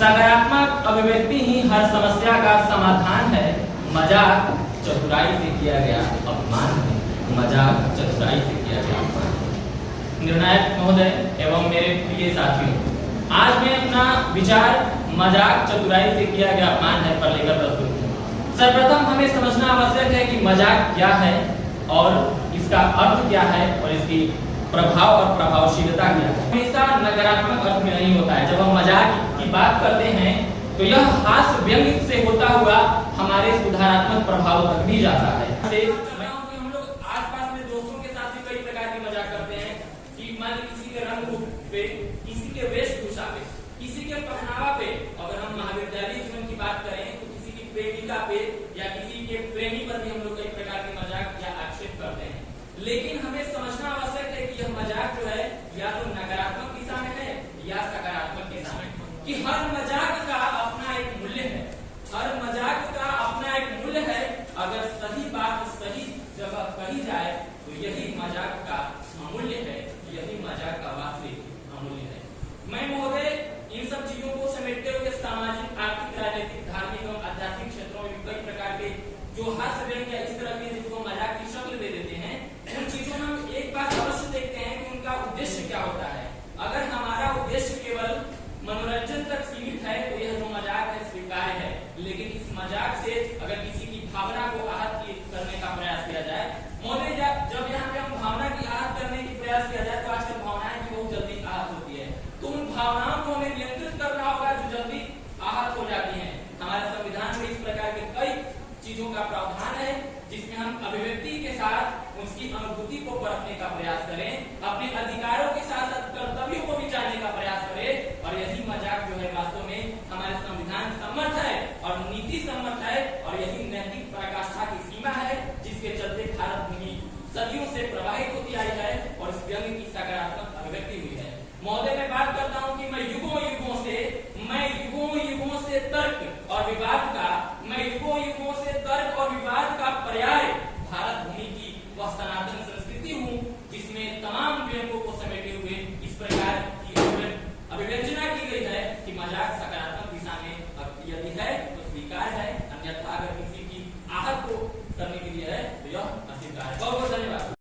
सकारात्मक अभिव्यक्ति ही हर समस्या का समाधान है। मजाक चतुराई से किया गया अपमान है। मजाक चतुराई से किया गया अपमान है। निर्णायक महोदय एवं मेरे प्रिय साथियों, आज मैं अपना विचार मजाक चतुराई से किया गया अपमान है पर लेकर प्रस्तुत हूँ। सर्वप्रथम हमें समझना आवश्यक है कि मजाक क्या है और इसका अर्थ क्या है और इसकी प्रभाव और प्रभावशीलता क्या है। हमेशा नकारात्मक अर्थ में नहीं होता है। जब हम मजाक की बात करते हैं तो यह हास्य व्यंग्य से होता हुआ हमारे सुधारात्मक प्रभाव तक भी जाता है। हम लोग आसपास में दोस्तों के साथ भी कई प्रकार की मजाक करते हैं कि मान लीजिए किसी के रंग रूप पे, किसी के वेशभूषा पे, किसी के पहनावा पे, अगर हम महाविद्यालय जीवन की बात करें तो किसी की प्रेमिका पे या किसी के प्रेमी पर भी हम लोग कई प्रकार की मजाक या आक्षेप करते हैं। लेकिन हमें समझना आवश्यक है कि यह मजाक जो है या तो नकारात्मक दिशा में है या सकारात्मक दिशा में, कि हर मजाक का अपना एक मूल्य है। हर मजाक का अपना एक मूल्य है। अगर सही बात सही जगह कही जाए तो यही मजाक का अमूल्य है, यही मजाक का वास्तविक अमूल्य है। मैं महोदय इन सब चीजों को समेटते हुए सामाजिक, आर्थिक, राजनीतिक, धार्मिक एवं आध्यात्मिक क्षेत्रों में कई प्रकार के जो हास्य व्यंग्य या इस तरह के जिसको मजाक की शक्ल दे देते हैं, उन चीजों में हम एक बात अवश्य देखते हैं कि उनका उद्देश्य क्या होता है। अगर हमारा उद्देश्य केवल मनोरंजन तक सीमित है तो यह जो मजाक है स्वीकार्य है। लेकिन इस मजाक से अगर किसी की भावना को आहत करने का प्रयास किया जाए, महोदय जब यहाँ पे हम भावना की आहत करने की प्रयास किया जाए तो आजकल भावनाएं भी बहुत जल्दी आहत होती है। तो उन भावनाओं को हमें नियंत्रित करना होगा जो जल्दी आहत हो जाती है। हमारे संविधान में इस प्रकार के कई चीजों का प्रावधान है जिसमें हम अभिव्यक्ति के साथ उसकी अनुभूति को परखने का प्रयास करें, अपने अधिकारों के साथ साथ कर्तव्यों को भी जानने का प्रयास करें। और यही मजाक जो है वास्तव में हमारे संविधान सम्मत है और नीति सम्मत है और यही नैतिक पराकाष्ठा की सीमा है जिसके चलते भारत भूमि सदियों से प्रवाहित होती आई है और इस व्यंग्य की सकारात्मक अभिव्यक्ति हुई है। महोदय मैं बात करता हूँ कि मैं युगों युगों से तर्क और विवाद का, मैं युगों से तर्क और विवाद का पर्याय भारत भूमि की वह सनातन संस्कृति हूँ जिसमें तमाम व्यंग्यों को समेटे हुए इस प्रकार की अभिव्यंजना की गई है कि मजाक